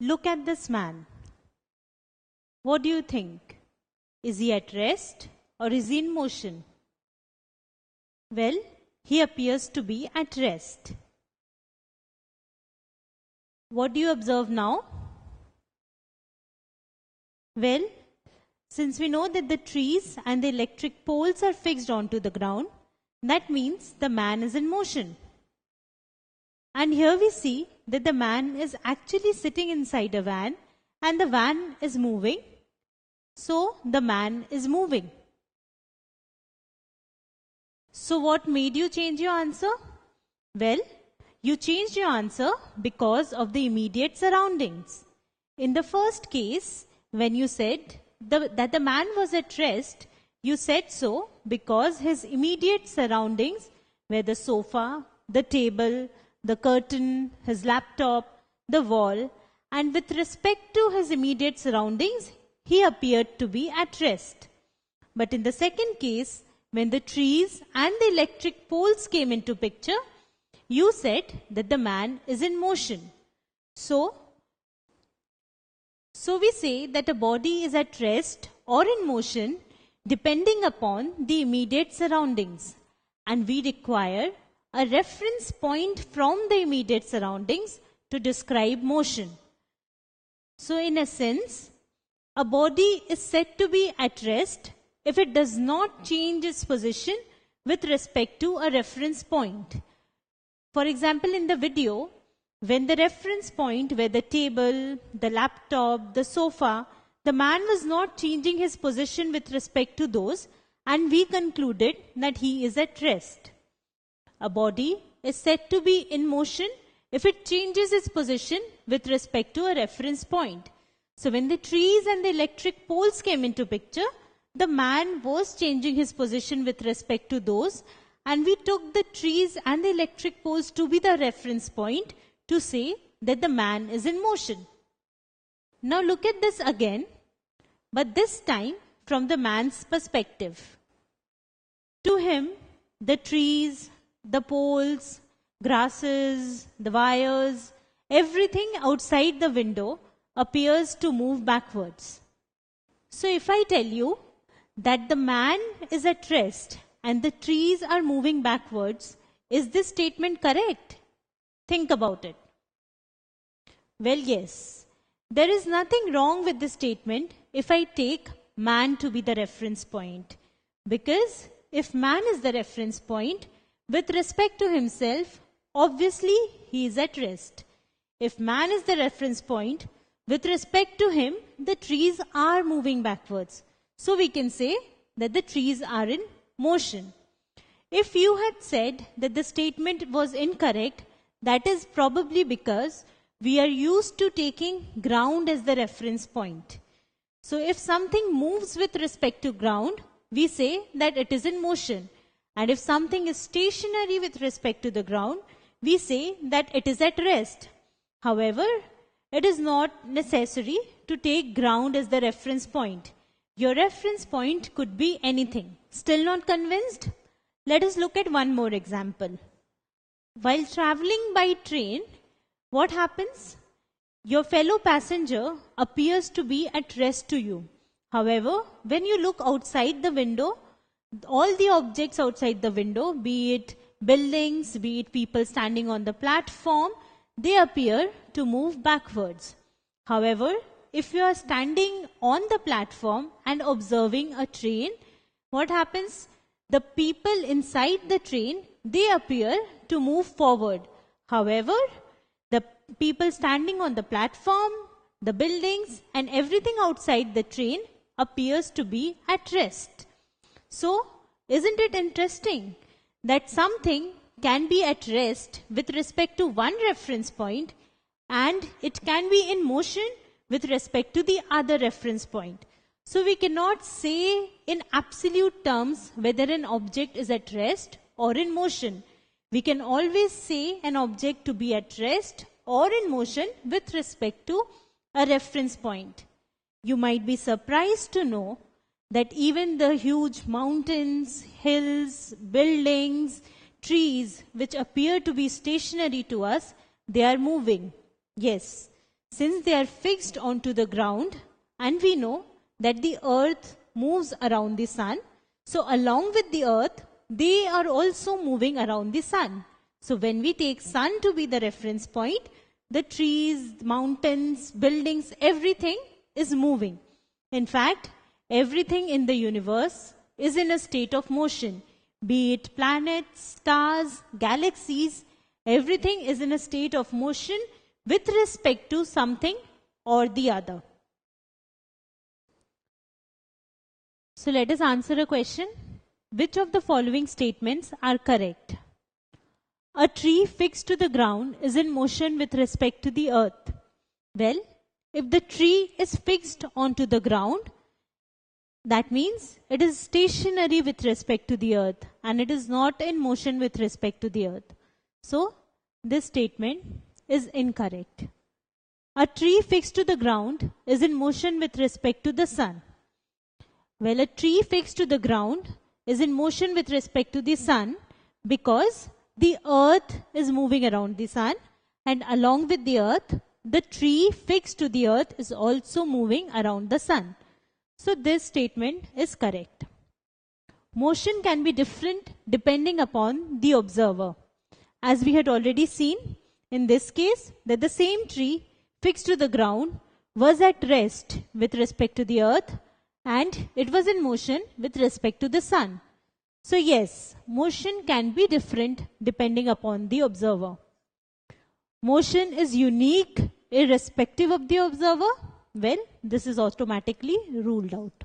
Look at this man. What do you think? Is he at rest or is he in motion? Well, he appears to be at rest. What do you observe now? Well, since we know that the trees and the electric poles are fixed onto the ground, that means the man is in motion. And here we see that the man is actually sitting inside a van and the van is moving. So the man is moving. So what made you change your answer? Well, you changed your answer because of the immediate surroundings. In the first case, when you said that the man was at rest, you said so because his immediate surroundings were the sofa, the table, the curtain, his laptop, the wall, and with respect to his immediate surroundings, he appeared to be at rest. But in the second case, when the trees and the electric poles came into picture, you said that the man is in motion. So we say that a body is at rest or in motion depending upon the immediate surroundings. And we require a reference point from the immediate surroundings to describe motion. So in a sense, a body is said to be at rest if it does not change its position with respect to a reference point. For example, in the video, when the reference point were the table, the laptop, the sofa, the man was not changing his position with respect to those, and we concluded that he is at rest. A body is said to be in motion if it changes its position with respect to a reference point. So when the trees and the electric poles came into picture, the man was changing his position with respect to those, and we took the trees and the electric poles to be the reference point to say that the man is in motion. Now look at this again, but this time from the man's perspective. To him, the trees, the poles, grasses, the wires, everything outside the window appears to move backwards. So if I tell you that the man is at rest and the trees are moving backwards, is this statement correct? Think about it. Well, yes. There is nothing wrong with this statement if I take man to be the reference point. Because if man is the reference point, with respect to himself, obviously he is at rest. If man is the reference point, with respect to him, the trees are moving backwards. So we can say that the trees are in motion. If you had said that the statement was incorrect, that is probably because we are used to taking ground as the reference point. So if something moves with respect to ground, we say that it is in motion. And if something is stationary with respect to the ground, we say that it is at rest. However, it is not necessary to take ground as the reference point. Your reference point could be anything. Still not convinced? Let us look at one more example. While traveling by train, what happens? Your fellow passenger appears to be at rest to you. However, when you look outside the window, all the objects outside the window, be it buildings, be it people standing on the platform, they appear to move backwards. However, if you are standing on the platform and observing a train, what happens? The people inside the train, they appear to move forward. However, the people standing on the platform, the buildings, and everything outside the train appears to be at rest. So, isn't it interesting that something can be at rest with respect to one reference point and it can be in motion with respect to the other reference point? So, we cannot say in absolute terms whether an object is at rest or in motion. We can always say an object to be at rest or in motion with respect to a reference point. You might be surprised to know that even the huge mountains, hills, buildings, trees, which appear to be stationary to us, they are moving. Yes, since they are fixed onto the ground, and we know that the earth moves around the sun. So along with the earth, they are also moving around the sun. So when we take sun to be the reference point, the trees, mountains, buildings, everything is moving. In fact, everything in the universe is in a state of motion. Be it planets, stars, galaxies, everything is in a state of motion with respect to something or the other. So let us answer a question. Which of the following statements are correct? A tree fixed to the ground is in motion with respect to the earth. Well, if the tree is fixed onto the ground, that means it is stationary with respect to the earth and it is not in motion with respect to the earth. So, this statement is incorrect. A tree fixed to the ground is in motion with respect to the sun. Well, a tree fixed to the ground is in motion with respect to the sun because the earth is moving around the sun, and along with the earth, the tree fixed to the earth is also moving around the sun. So this statement is correct. Motion can be different depending upon the observer. As we had already seen, in this case, that the same tree fixed to the ground was at rest with respect to the earth, and it was in motion with respect to the sun. So yes, motion can be different depending upon the observer. Motion is unique irrespective of the observer. Well, this is automatically ruled out.